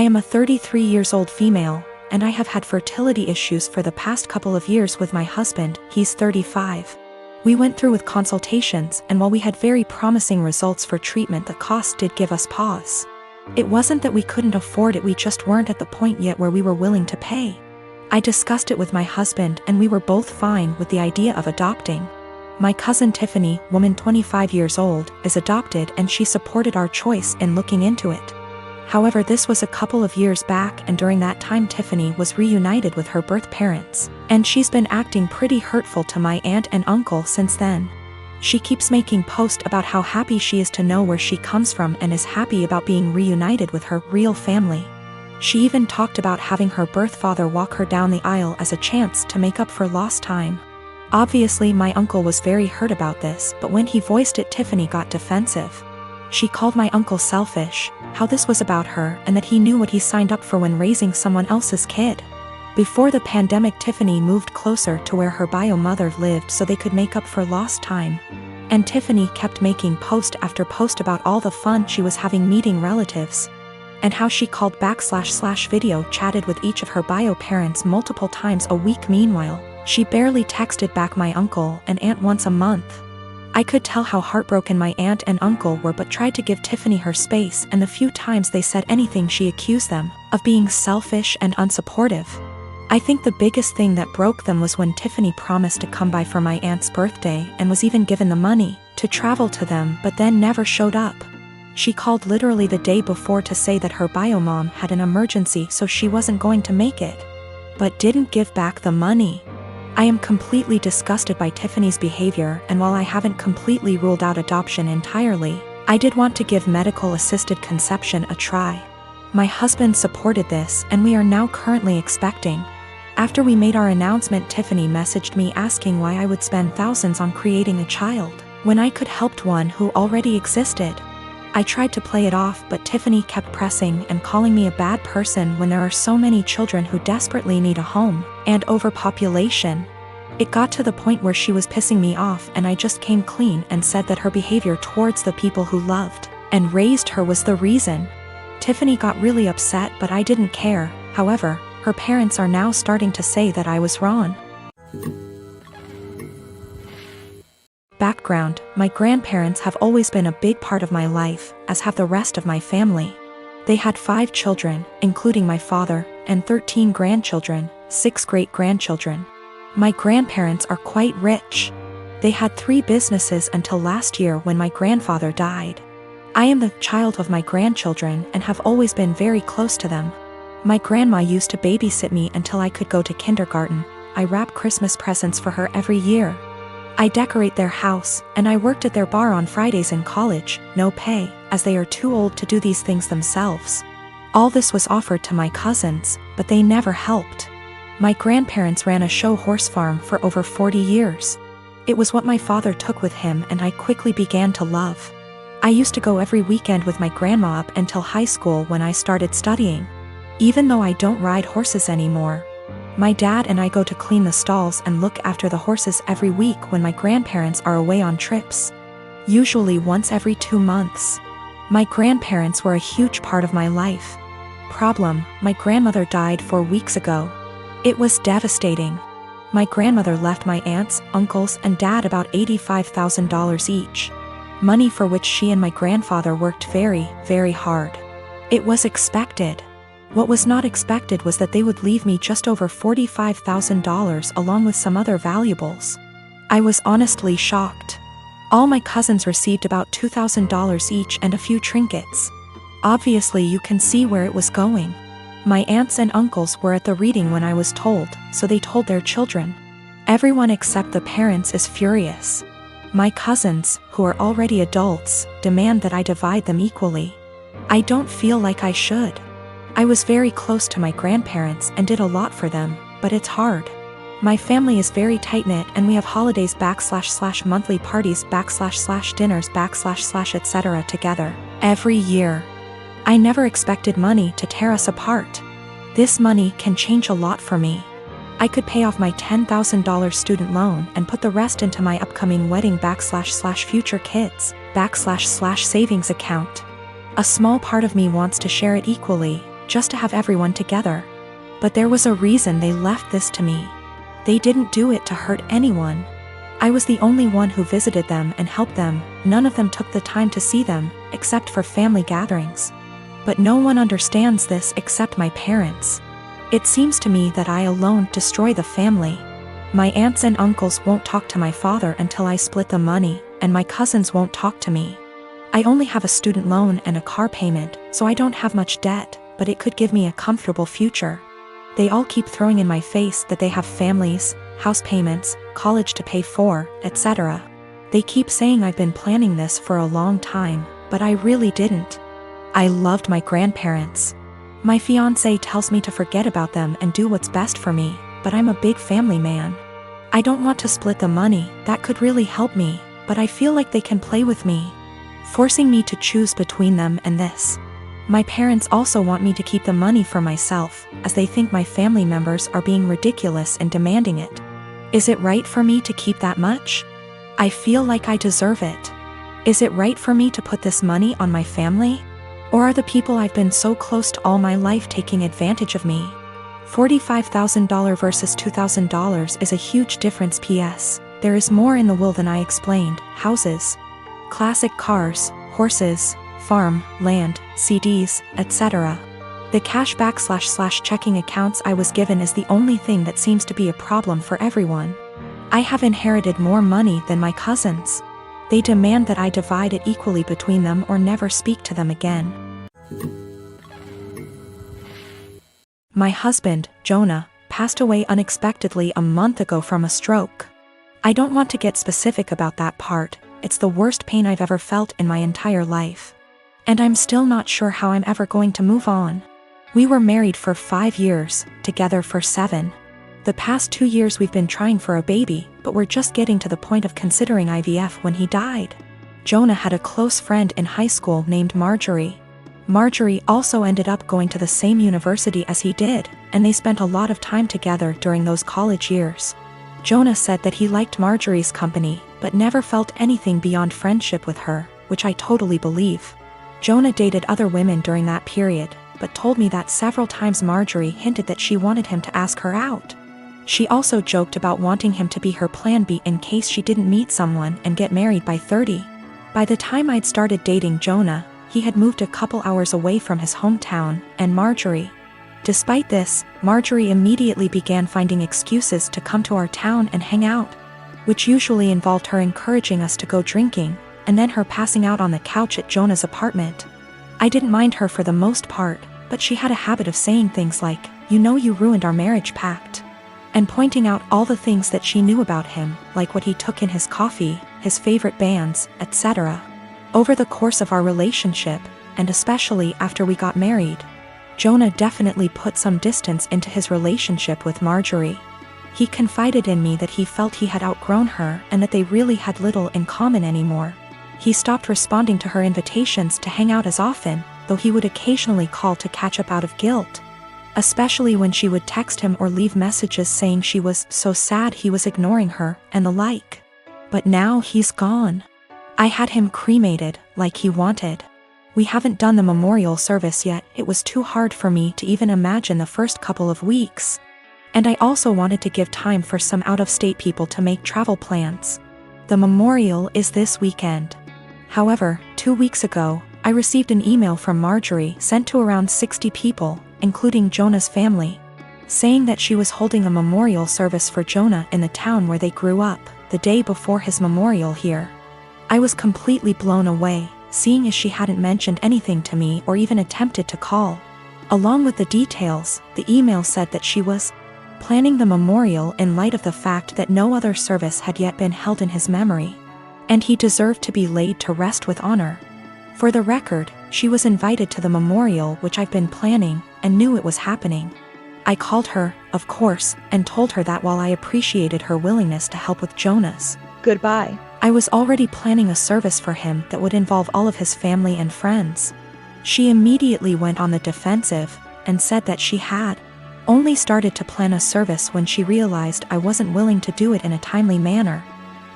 I am a 33 years old female, and I have had fertility issues for the past couple of years with my husband. He's 35. We went through with consultations, and while we had very promising results for treatment, the cost did give us pause. It wasn't that we couldn't afford it, we just weren't at the point yet where we were willing to pay. I discussed it with my husband and we were both fine with the idea of adopting. My cousin Tiffany, woman 25 years old, is adopted and she supported our choice in looking into it. However, this was a couple of years back, and during that time Tiffany was reunited with her birth parents, and she's been acting pretty hurtful to my aunt and uncle since then. She keeps making posts about how happy she is to know where she comes from and is happy about being reunited with her real family. She even talked about having her birth father walk her down the aisle as a chance to make up for lost time. Obviously, my uncle was very hurt about this, but when he voiced it, Tiffany got defensive. She called my uncle selfish, how this was about her, and that he knew what he signed up for when raising someone else's kid. Before the pandemic, Tiffany moved closer to where her bio mother lived so they could make up for lost time. And Tiffany kept making post after post about all the fun she was having meeting relatives, and how she called / video chatted with each of her bio parents multiple times a week. Meanwhile, she barely texted back my uncle and aunt once a month. I could tell how heartbroken my aunt and uncle were, but tried to give Tiffany her space, and the few times they said anything she accused them of being selfish and unsupportive. I think the biggest thing that broke them was when Tiffany promised to come by for my aunt's birthday and was even given the money to travel to them, but then never showed up. She called literally the day before to say that her bio mom had an emergency so she wasn't going to make it, but didn't give back the money. I am completely disgusted by Tiffany's behavior, and while I haven't completely ruled out adoption entirely, I did want to give medical-assisted conception a try. My husband supported this, and we are now currently expecting. After we made our announcement, Tiffany messaged me asking why I would spend thousands on creating a child when I could help one who already existed. I tried to play it off, but Tiffany kept pressing and calling me a bad person when there are so many children who desperately need a home, and overpopulation. It got to the point where she was pissing me off, and I just came clean and said that her behavior towards the people who loved and raised her was the reason. Tiffany got really upset, but I didn't care. However, her parents are now starting to say that I was wrong. Background: my grandparents have always been a big part of my life, as have the rest of my family. They had 5 children, including my father, and 13 grandchildren, 6 great-grandchildren. My grandparents are quite rich. They had 3 businesses until last year when my grandfather died. I am the child of my grandchildren and have always been very close to them. My grandma used to babysit me until I could go to kindergarten. I wrap Christmas presents for her every year. I decorate their house, and I worked at their bar on Fridays in college, no pay, as they are too old to do these things themselves. All this was offered to my cousins, but they never helped. My grandparents ran a show horse farm for over 40 years. It was what my father took with him and I quickly began to love. I used to go every weekend with my grandma up until high school when I started studying. Even though I don't ride horses anymore, my dad and I go to clean the stalls and look after the horses every week when my grandparents are away on trips, usually once every 2 months. My grandparents were a huge part of my life. Problem: my grandmother died 4 weeks ago. It was devastating. My grandmother left my aunts, uncles, and dad about $85,000 each, money for which she and my grandfather worked very, very hard. It was expected. What was not expected was that they would leave me just over $45,000 along with some other valuables. I was honestly shocked. All my cousins received about $2,000 each and a few trinkets. Obviously, you can see where it was going. My aunts and uncles were at the reading when I was told, so they told their children. Everyone except the parents is furious. My cousins, who are already adults, demand that I divide them equally. I don't feel like I should. I was very close to my grandparents and did a lot for them, but it's hard. My family is very tight-knit and we have holidays / monthly parties / dinners / etc. together every year. I never expected money to tear us apart. This money can change a lot for me. I could pay off my $10,000 student loan and put the rest into my upcoming wedding / future kids / savings account. A small part of me wants to share it equally, just to have everyone together. But there was a reason they left this to me. They didn't do it to hurt anyone. I was the only one who visited them and helped them. None of them took the time to see them, except for family gatherings. But no one understands this except my parents. It seems to me that I alone destroy the family. My aunts and uncles won't talk to my father until I split the money, and my cousins won't talk to me. I only have a student loan and a car payment, so I don't have much debt, but it could give me a comfortable future. They all keep throwing in my face that they have families, house payments, college to pay for, etc. They keep saying I've been planning this for a long time, but I really didn't. I loved my grandparents. My fiancé tells me to forget about them and do what's best for me, but I'm a big family man. I don't want to split the money, that could really help me, but I feel like they can play with me, forcing me to choose between them and this. My parents also want me to keep the money for myself, as they think my family members are being ridiculous and demanding it. Is it right for me to keep that much? I feel like I deserve it. Is it right for me to put this money on my family? Or are the people I've been so close to all my life taking advantage of me? $45,000 versus $2,000 is a huge difference. P.S. There is more in the will than I explained. Houses, classic cars, horses, farm, land, CDs, etc. The cash / checking accounts I was given is the only thing that seems to be a problem for everyone. I have inherited more money than my cousins. They demand that I divide it equally between them or never speak to them again. My husband, Jonah, passed away unexpectedly a month ago from a stroke. I don't want to get specific about that part, it's the worst pain I've ever felt in my entire life. And I'm still not sure how I'm ever going to move on. We were married for 5 years, together for 7. The past 2 years we've been trying for a baby, but we're just getting to the point of considering IVF when he died. Jonah had a close friend in high school named Marjorie. Marjorie also ended up going to the same university as he did, and they spent a lot of time together during those college years. Jonah said that he liked Marjorie's company, but never felt anything beyond friendship with her, which I totally believe. Jonah dated other women during that period, but told me that several times Marjorie hinted that she wanted him to ask her out. She also joked about wanting him to be her plan B in case she didn't meet someone and get married by 30. By the time I'd started dating Jonah, he had moved a couple hours away from his hometown, and Marjorie. Despite this, Marjorie immediately began finding excuses to come to our town and hang out, which usually involved her encouraging us to go drinking, and then her passing out on the couch at Jonah's apartment. I didn't mind her for the most part, but she had a habit of saying things like, "You know you ruined our marriage pact," and pointing out all the things that she knew about him, like what he took in his coffee, his favorite bands, etc. Over the course of our relationship, and especially after we got married, Jonah definitely put some distance into his relationship with Marjorie. He confided in me that he felt he had outgrown her and that they really had little in common anymore. He stopped responding to her invitations to hang out as often, though he would occasionally call to catch up out of guilt, especially when she would text him or leave messages saying she was so sad he was ignoring her, and the like. But now he's gone. I had him cremated, like he wanted. We haven't done the memorial service yet. It was too hard for me to even imagine the first couple of weeks. And I also wanted to give time for some out-of-state people to make travel plans. The memorial is this weekend. However, 2 weeks ago, I received an email from Marjorie sent to around 60 people, including Jonah's family, saying that she was holding a memorial service for Jonah in the town where they grew up, the day before his memorial here. I was completely blown away, seeing as she hadn't mentioned anything to me or even attempted to call. Along with the details, the email said that she was planning the memorial in light of the fact that no other service had yet been held in his memory, and he deserved to be laid to rest with honor. For the record, she was invited to the memorial, which I've been planning, and knew it was happening. I called her, of course, and told her that while I appreciated her willingness to help with Jonah's goodbye, I was already planning a service for him that would involve all of his family and friends. She immediately went on the defensive, and said that she had only started to plan a service when she realized I wasn't willing to do it in a timely manner.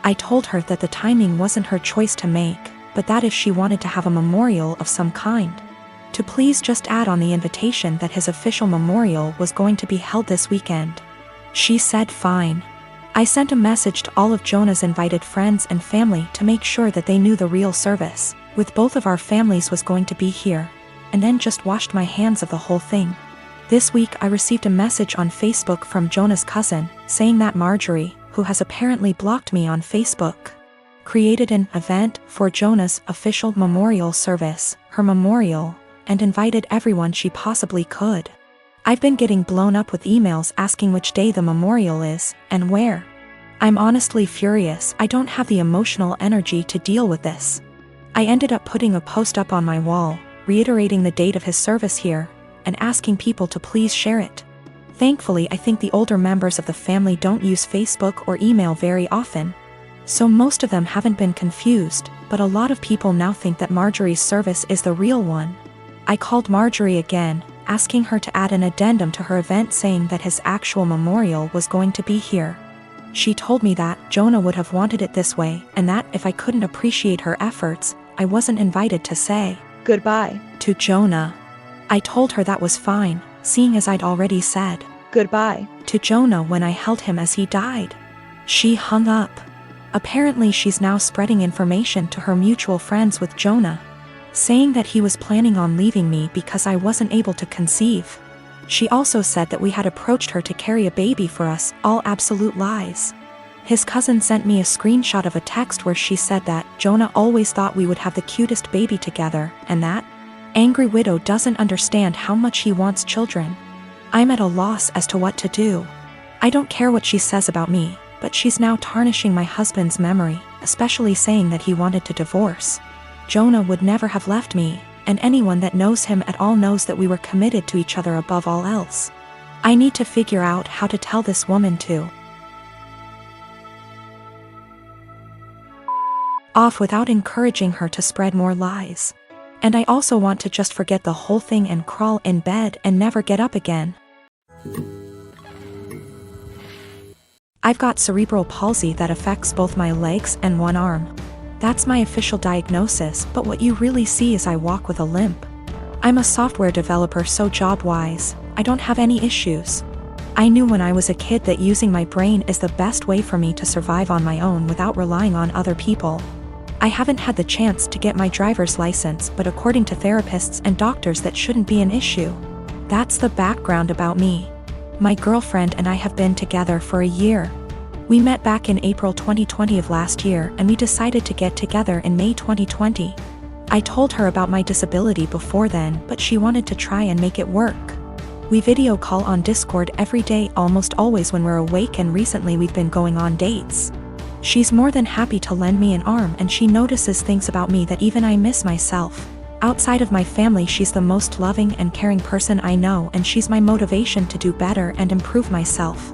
I told her that the timing wasn't her choice to make, but that if she wanted to have a memorial of some kind, to please just add on the invitation that his official memorial was going to be held this weekend. She said fine. I sent a message to all of Jonah's invited friends and family to make sure that they knew the real service, with both of our families was going to be here, and then just washed my hands of the whole thing. This week I received a message on Facebook from Jonah's cousin, saying that Marjorie, who has apparently blocked me on Facebook, created an event for Jonah's official memorial service, her memorial, and invited everyone she possibly could. I've been getting blown up with emails asking which day the memorial is, and where. I'm honestly furious. I don't have the emotional energy to deal with this. I ended up putting a post up on my wall, reiterating the date of his service here, and asking people to please share it. Thankfully, I think the older members of the family don't use Facebook or email very often, so most of them haven't been confused, but a lot of people now think that Marjorie's service is the real one. I called Marjorie again, asking her to add an addendum to her event saying that his actual memorial was going to be here. She told me that Jonah would have wanted it this way, and that if I couldn't appreciate her efforts, I wasn't invited to say goodbye to Jonah. I told her that was fine, seeing as I'd already said goodbye to Jonah when I held him as he died. She hung up. Apparently she's now spreading information to her mutual friends with Jonah, saying that he was planning on leaving me because I wasn't able to conceive. She also said that we had approached her to carry a baby for us, all absolute lies. His cousin sent me a screenshot of a text where she said that Jonah always thought we would have the cutest baby together, and that angry widow doesn't understand how much he wants children. I'm at a loss as to what to do. I don't care what she says about me, but she's now tarnishing my husband's memory, especially saying that he wanted to divorce. Jonah would never have left me, and anyone that knows him at all knows that we were committed to each other above all else. I need to figure out how to tell this woman to off without encouraging her to spread more lies. And I also want to just forget the whole thing and crawl in bed and never get up again. I've got cerebral palsy that affects both my legs and one arm. That's my official diagnosis, but what you really see is I walk with a limp. I'm a software developer, so job-wise, I don't have any issues. I knew when I was a kid that using my brain is the best way for me to survive on my own without relying on other people. I haven't had the chance to get my driver's license, but according to therapists and doctors that shouldn't be an issue. That's the background about me. My girlfriend and I have been together for a year. We met back in April 2020 of last year, and we decided to get together in May 2020. I told her about my disability before then, but she wanted to try and make it work. We video call on Discord every day, almost always when we're awake, and recently we've been going on dates. She's more than happy to lend me an arm, and she notices things about me that even I miss myself. Outside of my family, she's the most loving and caring person I know, and she's my motivation to do better and improve myself.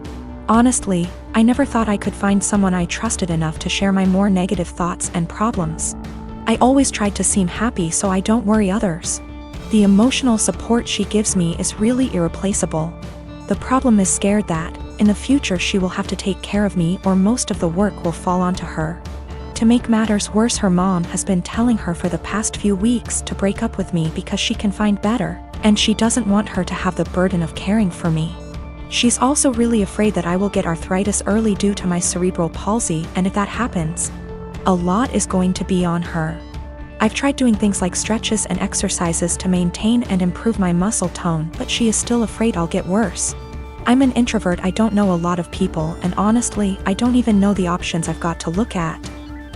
Honestly, I never thought I could find someone I trusted enough to share my more negative thoughts and problems. I always tried to seem happy so I don't worry others. The emotional support she gives me is really irreplaceable. The problem is scared that, in the future, she will have to take care of me, or most of the work will fall onto her. To make matters worse, her mom has been telling her for the past few weeks to break up with me because she can find better, and she doesn't want her to have the burden of caring for me. She's also really afraid that I will get arthritis early due to my cerebral palsy, and if that happens, a lot is going to be on her. I've tried doing things like stretches and exercises to maintain and improve my muscle tone, but she is still afraid I'll get worse. I'm an introvert, I don't know a lot of people, and honestly, I don't even know the options I've got to look at.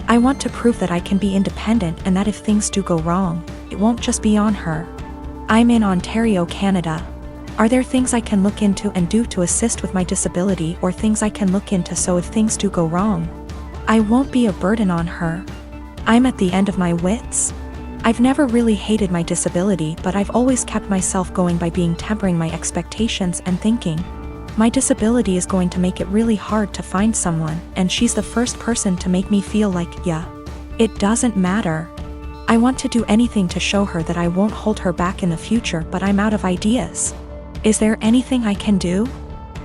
I want to prove that I can be independent, and that if things do go wrong, it won't just be on her. I'm in Ontario, Canada. Are there things I can look into and do to assist with my disability, or things I can look into so if things do go wrong, I won't be a burden on her? I'm at the end of my wits. I've never really hated my disability, but I've always kept myself going by tempering my expectations and thinking, my disability is going to make it really hard to find someone, and she's the first person to make me feel like, yeah, it doesn't matter. I want to do anything to show her that I won't hold her back in the future, but I'm out of ideas. Is there anything I can do?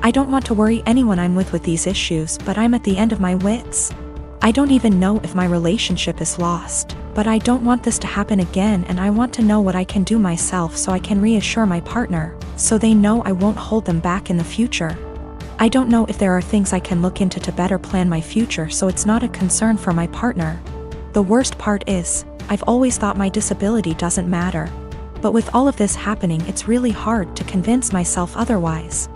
I don't want to worry anyone I'm with these issues, but I'm at the end of my wits. I don't even know if my relationship is lost, But I don't want this to happen again, and I want to know what I can do myself so I can reassure my partner, so they know I won't hold them back in the future. I don't know if there are things I can look into to better plan my future so it's not a concern for my partner. The worst part is, I've always thought my disability doesn't matter. But with all of this happening, it's really hard to convince myself otherwise.